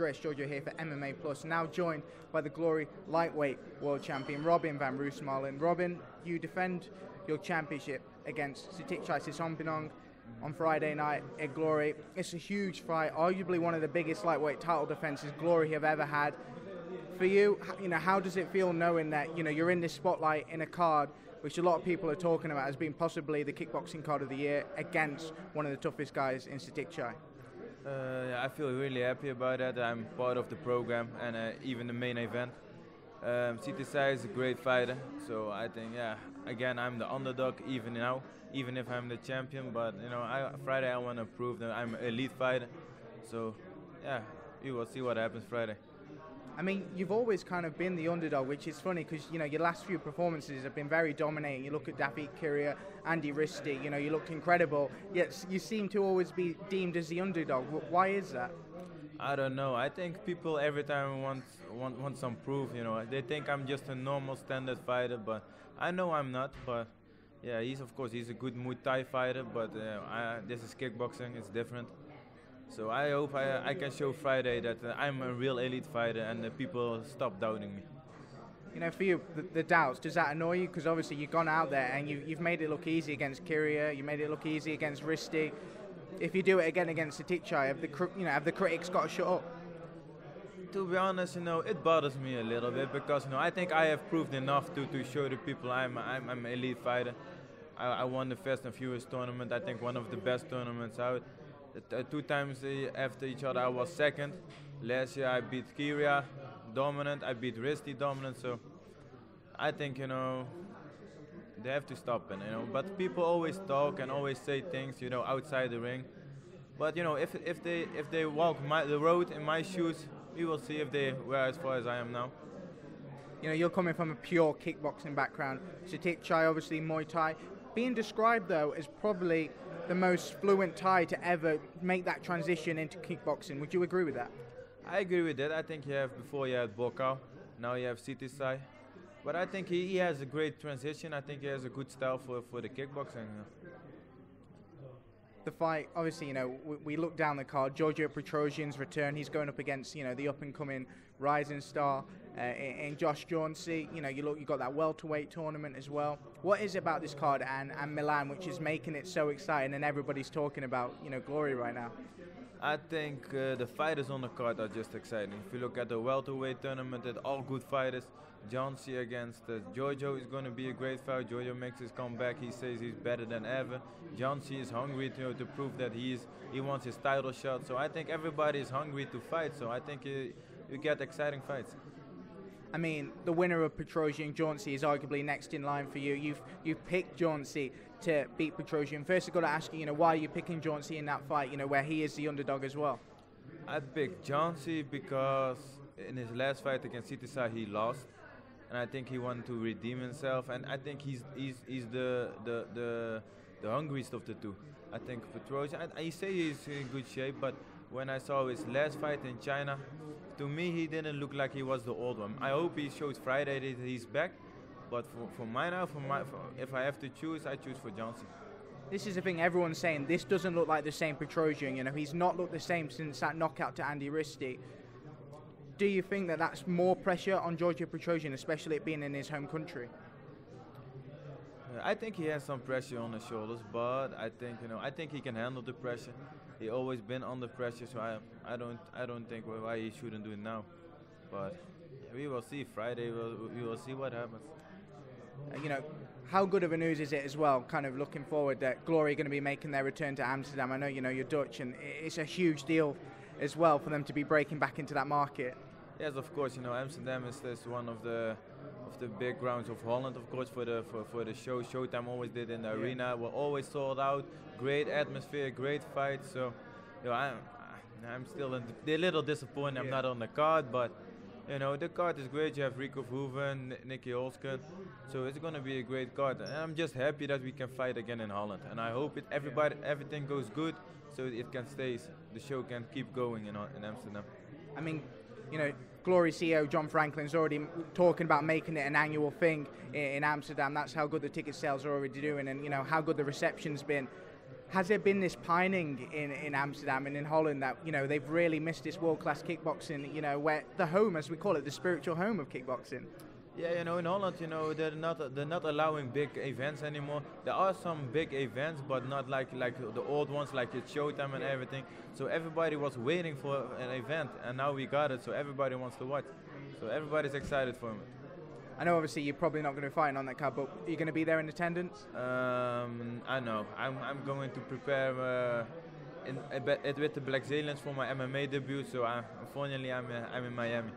Andreas Giorgio here for MMA Plus, now joined by the Glory lightweight world champion Robin van Roosmalen. Robin, you defend your championship against Sitthichais on Friday night at Glory. It's a huge fight, arguably one of the biggest lightweight title defenses Glory have ever had. For you, how does it feel knowing that you're in this spotlight in a card which a lot of people are talking about as being possibly the kickboxing card of the year against one of the toughest guys in Sitthichai? I feel really happy about that. I'm part of the program and even the main event. Sitthichai is a great fighter, so I think, again, I'm the underdog even now, even if I'm the champion. But Friday I want to prove that I'm an elite fighter. So we will see what happens Friday. I mean, you've always kind of been the underdog, which is funny because, your last few performances have been very dominating. You look at David Kyria, Andy Risti, you looked incredible, yet you seem to always be deemed as the underdog. Why is that? I don't know. I think people every time want some proof, They think I'm just a normal standard fighter, but I know I'm not. But yeah, he's a good Muay Thai fighter, but this is kickboxing, it's different. So I hope I can show Friday that I'm a real elite fighter and people stop doubting me. For you, the doubts, does that annoy you? Because obviously you've gone out there and you've made it look easy against Kyria, you made it look easy against Risti. If you do it again against Sitthichai, have the critics got to shut up? To be honest, it bothers me a little bit because I think I have proved enough to show the people I'm an elite fighter. I won the Fast and Furious tournament, I think one of the best tournaments out. 2 times after each other I was second. Last year I beat Kyria, dominant. I beat Risti, dominant. So I think they have to stop it. But people always talk and always say things outside the ring. But if they walk the road in my shoes, we will see if they were as far as I am now. You're coming from a pure kickboxing background. Sitthichai, obviously Muay Thai. Being described though as probably the most fluent Thai to ever make that transition into kickboxing. Would you agree with that? I agree with that. I think before you had Bokau, now you have Sitthichai. But I think he has a great transition. I think he has a good style for the kickboxing. The fight, obviously, we look down the card. Giorgio Petrosyan's return. He's going up against, the up-and-coming rising star in Josh Jauncey. You got that welterweight tournament as well. What is it about this card and Milan which is making it so exciting and everybody's talking about, Glory right now? I think the fighters on the card are just exciting. If you look at the welterweight tournament, it's all good fighters. Jauncey against Giorgio is going to be a great fight. Giorgio makes his comeback. He says he's better than ever. Jauncey is hungry to prove that he wants his title shot. So I think everybody is hungry to fight. So I think you get exciting fights. I mean, the winner of Petrosyan, Jauncey, is arguably next in line for you. You've picked Jauncey to beat Petrosyan. First, I've got to ask you, why are you picking Jauncey in that fight, where he is the underdog as well? I picked Jauncey because in his last fight against Sitthichai, he lost. And I think he wanted to redeem himself. And I think he's the hungriest of the two. I think Petrosyan, I say he's in good shape, but when I saw his last fight in China, to me he didn't look like he was the old one. I hope he shows Friday that he's back, but if I have to choose, I choose for Jauncey. This is the thing everyone's saying, this doesn't look like the same Petrosyan, he's not looked the same since that knockout to Andy Risti. Do you think that that's more pressure on Giorgio Petrosyan, especially it being in his home country? I think he has some pressure on his shoulders, but I think he can handle the pressure. He always been under pressure, so I don't think why he shouldn't do it now. But we will see Friday. We will see what happens. How good of a news is it as well? Kind of looking forward that Glory are going to be making their return to Amsterdam. I know you're Dutch, and it's a huge deal as well for them to be breaking back into that market. Yes, of course. Amsterdam is one of the big grounds of Holland, of course, for the show. Showtime always did in the arena. We're always sold out. Great atmosphere, great fights. So, I'm still a little disappointed. I'm not on the card, but the card is great. You have Rico Verhoeven, Nicky Holzken, so it's going to be a great card. And I'm just happy that we can fight again in Holland. And I hope everything goes good, so it can stay. The show can keep going in Amsterdam. I mean, Glory CEO John Franklin's already talking about making it an annual thing in Amsterdam. That's how good the ticket sales are already doing, and how good the reception's been. Has there been this pining in Amsterdam and in Holland that, you know, they've really missed this world-class kickboxing, you know, where the home, as we call it, the spiritual home of kickboxing? Yeah, you know, in Holland, you know, they're not allowing big events anymore. There are some big events, but not like the old ones, like it's Showtime and everything. So everybody was waiting for an event, and now we got it. So everybody wants to watch. So everybody's excited for it. I know, obviously, you're probably not going to be fighting on that card, but are you going to be there in attendance? I know. I'm going to prepare with the Black Zealands for my MMA debut. So unfortunately, I'm in Miami.